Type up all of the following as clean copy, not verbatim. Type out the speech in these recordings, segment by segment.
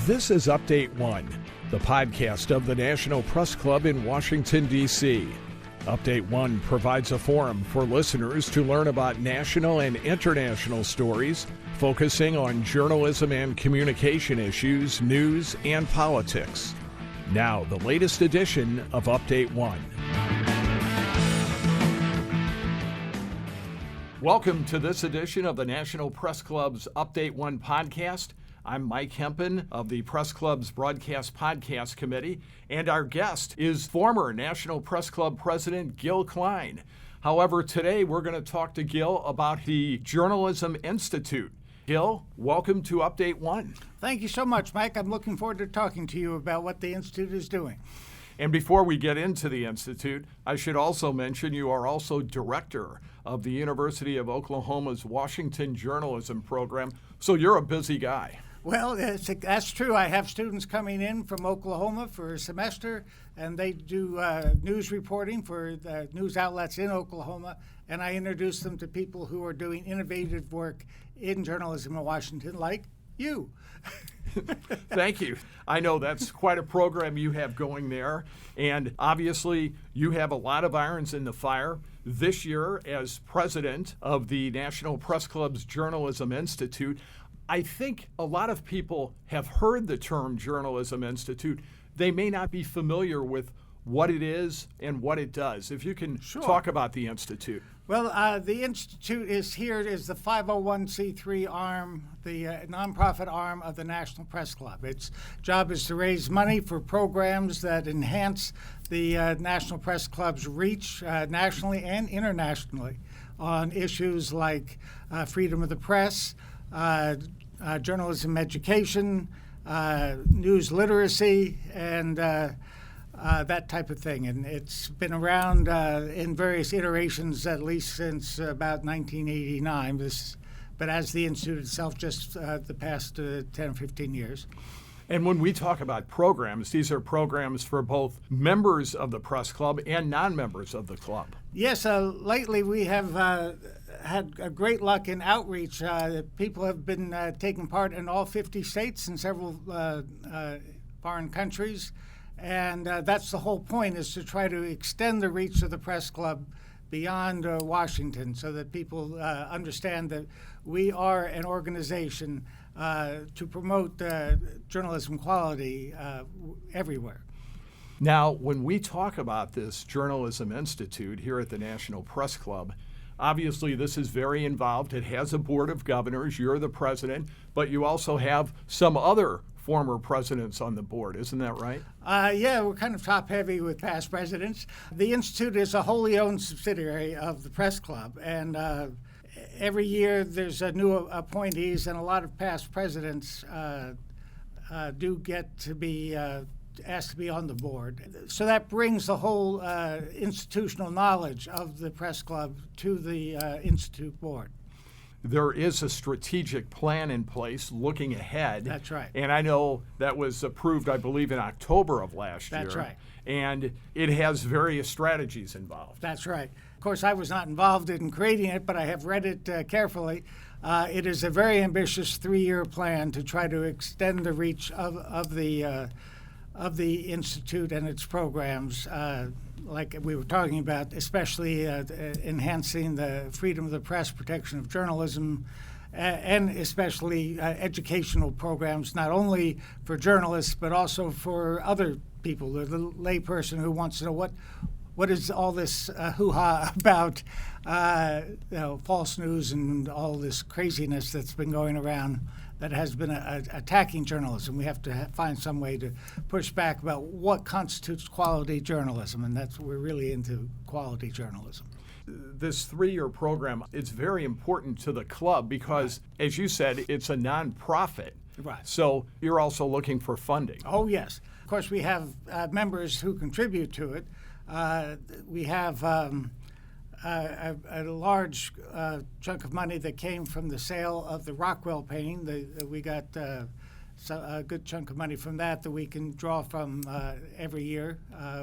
This is Update 1, the podcast of the National Press Club in Washington, D.C. Update 1 provides a forum for listeners to learn about national and international stories, focusing on journalism and communication issues, news, and politics. Now, the latest edition of Update 1. Welcome to this edition of the National Press Club's Update 1 podcast. I'm Mike Hempen of the Press Club's Broadcast Podcast Committee, and our guest is former National Press Club President Gil Klein. However, today we're going to talk to Gil about the Journalism Institute. Gil, welcome to Update 1. Thank you so much, Mike. I'm looking forward to talking to you about what the Institute is doing. And before we get into the Institute, I should also mention you are also director of the University of Oklahoma's Washington Journalism Program, so you're a busy guy. Well, that's true. I have students coming in from Oklahoma for a semester, and they do news reporting for the news outlets in Oklahoma, and I introduce them to people who are doing innovative work in journalism in Washington, like you. Thank you. I know that's quite a program you have going there, and obviously you have a lot of irons in the fire. This year, as president of the National Press Club's Journalism Institute, I think a lot of people have heard the term Journalism Institute. They may not be familiar with what it is and what it does. If you can talk about the Institute. Well, the Institute is the 501c3 arm, the nonprofit arm of the National Press Club. Its job is to raise money for programs that enhance the National Press Club's reach nationally and internationally on issues like freedom of the press, journalism education, news literacy, and that type of thing. And it's been around in various iterations at least since about 1989, but as the Institute itself just the past 10 or 15 years. And when we talk about programs, these are programs for both members of the press club and non-members of the club. Yes, lately we have had great luck in outreach. People have been taking part in all 50 states and several foreign countries. And that's the whole point, is to try to extend the reach of the press club beyond Washington, so that people understand that we are an organization to promote journalism quality everywhere. Now, when we talk about this Journalism Institute here at the National Press Club, obviously this is very involved. It has a board of governors. You're the president, but you also have some other former presidents on the board. Isn't that right? Yeah, we're kind of top-heavy with past presidents. The Institute is a wholly owned subsidiary of the Press Club, and every year there's new appointees, and a lot of past presidents do get to be asked to be on the board. So that brings the whole institutional knowledge of the Press Club to the Institute board. There is a strategic plan in place looking ahead. That's right. And I know that was approved, I believe, in October of last year. That's right. And it has various strategies involved. That's right. Of course, I was not involved in creating it, but I have read it carefully. It is a very ambitious 3-year plan to try to extend the reach of the Institute and its programs, like we were talking about, especially enhancing the freedom of the press, protection of journalism, and especially educational programs, not only for journalists, but also for other people, the layperson who wants to know what is all this hoo-ha about false news and all this craziness that's been going around that has been attacking journalism. We have to find some way to push back about what constitutes quality journalism, and we're really into quality journalism. This 3-year program, it's very important to the club because, as you said, it's a nonprofit. Right. So you're also looking for funding. Oh, yes. Of course, we have members who contribute to it. We have a large chunk of money that came from the sale of the Rockwell painting. We got a good chunk of money from that we can draw from every year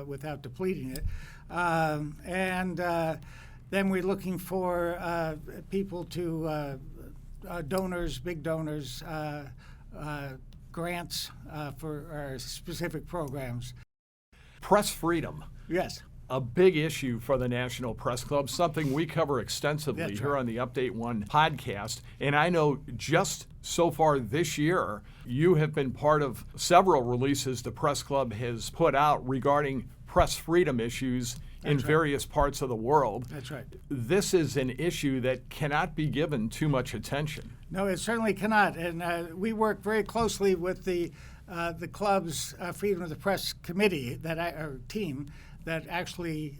without depleting it. And then we're looking for people to donors, big donors, grants for our specific programs. Press freedom. Yes. A big issue for the National Press Club, something we cover extensively That's here right. on the Update One podcast. And I know just so far this year, you have been part of several releases the Press Club has put out regarding press freedom issues in That's right. various parts of the world. That's right. This is an issue that cannot be given too much attention. No, it certainly cannot. And we work very closely with the club's Freedom of the Press committee, or team, that actually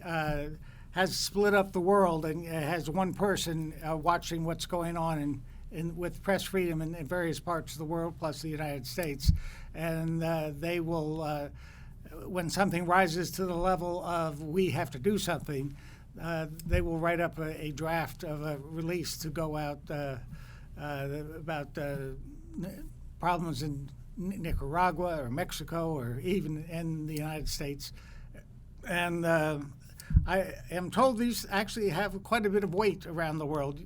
has split up the world and has one person watching what's going on with press freedom in various parts of the world, plus the United States. And they will, when something rises to the level of we have to do something, they will write up a draft of a release to go out about problems in Nicaragua or Mexico or even in the United States. And I am told these actually have quite a bit of weight around the world.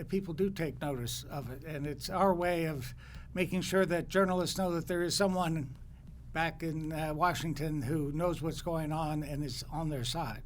People do take notice of it, and it's our way of making sure that journalists know that there is someone back in Washington who knows what's going on and is on their side.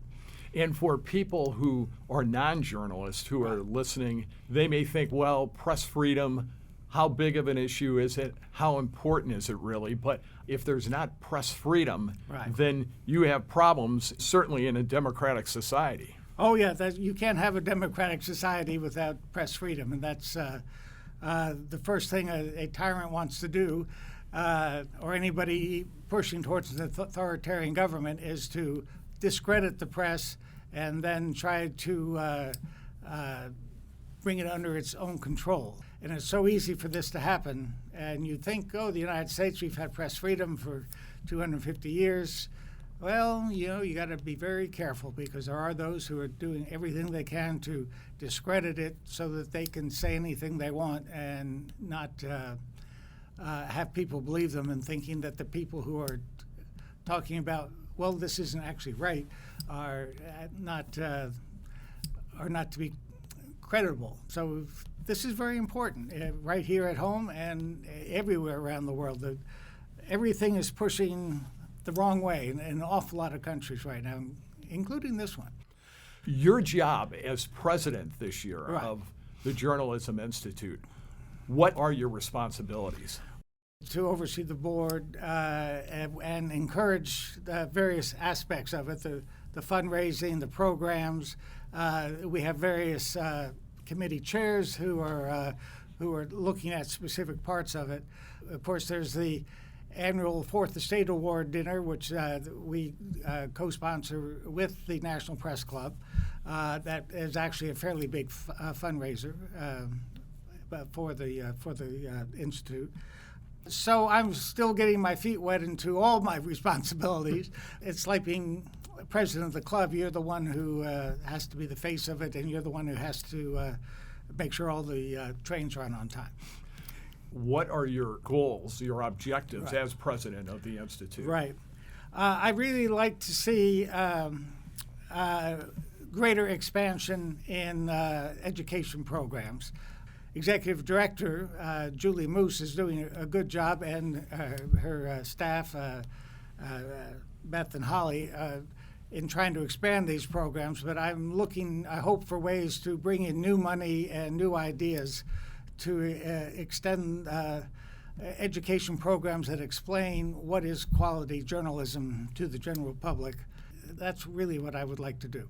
And for people who are non-journalists who are listening, they may think, well, press freedom, how big of an issue is it? How important is it really? But if there's not press freedom, then you have problems, certainly in a democratic society. Oh, yeah, you can't have a democratic society without press freedom, and that's the first thing a tyrant wants to do, or anybody pushing towards an authoritarian government, is to discredit the press and then try to bring it under its own control. And it's so easy for this to happen. And you think, oh, the United States, we've had press freedom for 250 years. Well, you got to be very careful, because there are those who are doing everything they can to discredit it so that they can say anything they want and not have people believe them, and thinking that the people who are talking about, well, this isn't actually right, are not to be credible. So this is very important, right here at home and everywhere around the world. Everything is pushing the wrong way in an awful lot of countries right now, including this one. Your job as president this year of the Journalism Institute, what are your responsibilities? To oversee the board and encourage the various aspects of it, the fundraising, the programs. We have various committee chairs who are looking at specific parts of it. Of course, there's the annual Fourth Estate Award dinner, which we co-sponsor with the National Press Club. That is actually a fairly big fundraiser for the Institute. So I'm still getting my feet wet into all my responsibilities. It's like being president of the club. You're the one who has to be the face of it, and you're the one who has to make sure all the trains run on time. What are your goals, your objectives as president of the Institute? Right. I really like to see greater expansion in education programs. Executive Director Julie Moose is doing a good job, and her staff, Beth and Holly, in trying to expand these programs. But I'm looking, I hope, for ways to bring in new money and new ideas to extend education programs that explain what is quality journalism to the general public. That's really what I would like to do.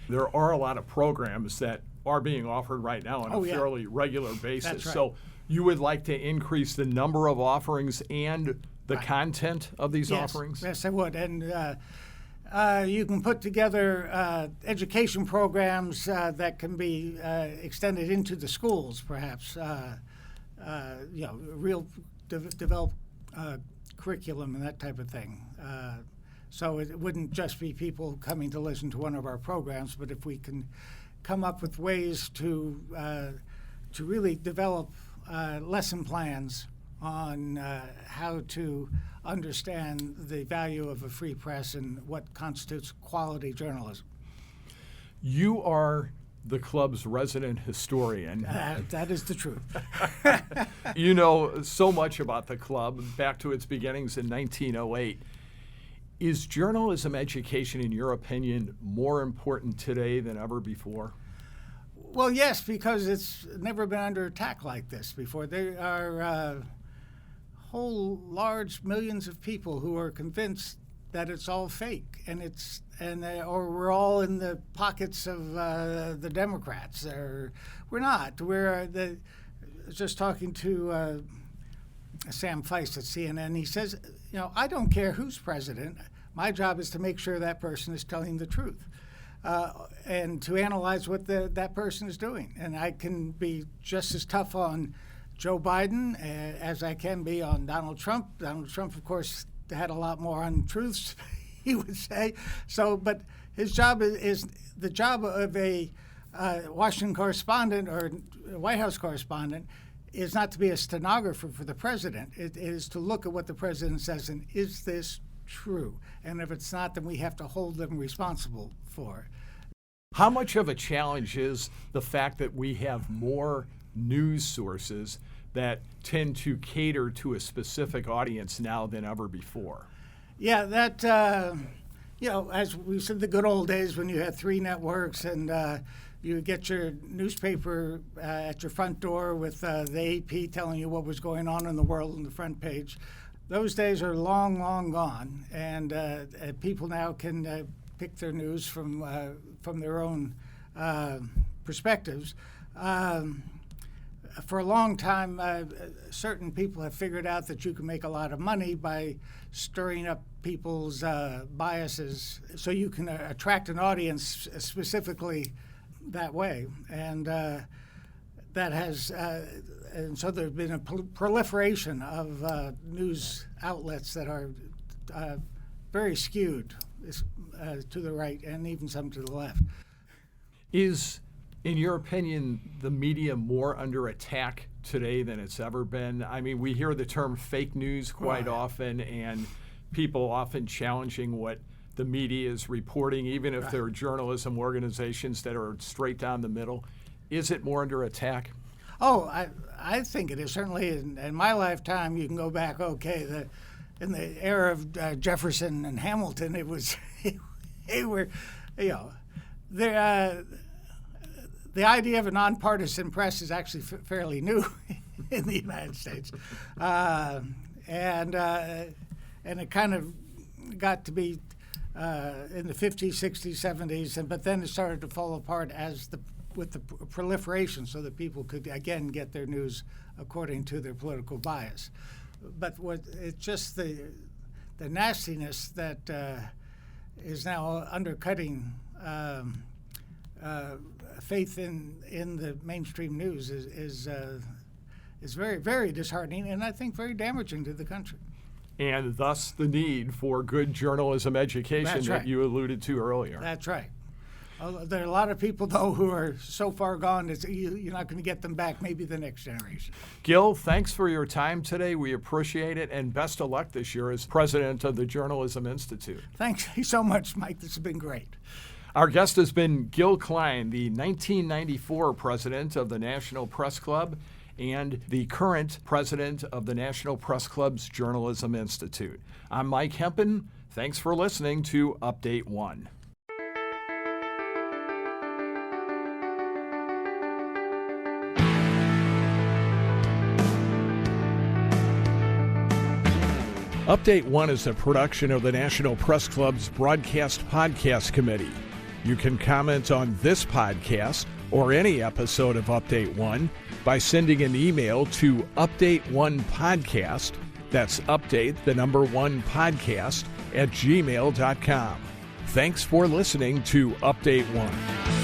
There are a lot of programs that are being offered right now on a fairly regular basis. That's right. So you would like to increase the number of offerings and the content of these offerings? Yes, I would. And you can put together education programs that can be extended into the schools, perhaps. Develop curriculum and that type of thing. So it wouldn't just be people coming to listen to one of our programs, but if we can come up with ways to really develop lesson plans on how to understand the value of a free press and what constitutes quality journalism. You are the club's resident historian. That is the truth. You know so much about the club, back to its beginnings in 1908. Is journalism education, in your opinion, more important today than ever before? Well, yes, because it's never been under attack like this before. There are whole large millions of people who are convinced that it's all fake, or we're all in the pockets of the Democrats. Or we're not. Just talking to Sam Feist at CNN. He says, I don't care who's president. My job is to make sure that person is telling the truth. And to analyze what that person is doing. And I can be just as tough on Joe Biden as I can be on Donald Trump. Donald Trump, of course, had a lot more untruths, he would say. But his job is the job of a Washington correspondent or White House correspondent is not to be a stenographer for the president. It is to look at what the president says and is this true? And if it's not, then we have to hold them responsible for it. How much of a challenge is the fact that we have more news sources that tend to cater to a specific audience now than ever before? Yeah, that, as we said, the good old days when you had 3 networks and you would get your newspaper at your front door with the AP telling you what was going on in the world on the front page. Those days are long, long gone, and people now can pick their news from their own perspectives. For a long time, certain people have figured out that you can make a lot of money by stirring up people's biases, so you can attract an audience specifically that way, and that has. And so there's been a proliferation of news outlets that are very skewed to the right and even some to the left. Is, in your opinion, the media more under attack today than it's ever been? I mean, we hear the term fake news quite often, and people often challenging what the media is reporting, even if they're journalism organizations that are straight down the middle. Is it more under attack? Oh, I think it is. Certainly in my lifetime, you can go back, in the era of Jefferson and Hamilton, it was, they were, the idea of a nonpartisan press is actually fairly new in the United States. And it kind of got to be in the 50s, 60s, 70s, but then it started to fall apart with the proliferation so that people could, again, get their news according to their political bias. But it's just the nastiness that is now undercutting faith in the mainstream news is very, very disheartening and I think very damaging to the country. And thus the need for good journalism education that you alluded to earlier. That's right. There are a lot of people, though, who are so far gone, you're not going to get them back, maybe the next generation. Gil, thanks for your time today. We appreciate it, and best of luck this year as president of the Journalism Institute. Thanks so much, Mike. This has been great. Our guest has been Gil Klein, the 1994 president of the National Press Club and the current president of the National Press Club's Journalism Institute. I'm Mike Hempen. Thanks for listening to Update 1. Update 1 is a production of the National Press Club's Broadcast Podcast Committee. You can comment on this podcast or any episode of Update 1 by sending an email to update1podcast, that's update, the number 1 podcast, @gmail.com. Thanks for listening to Update 1.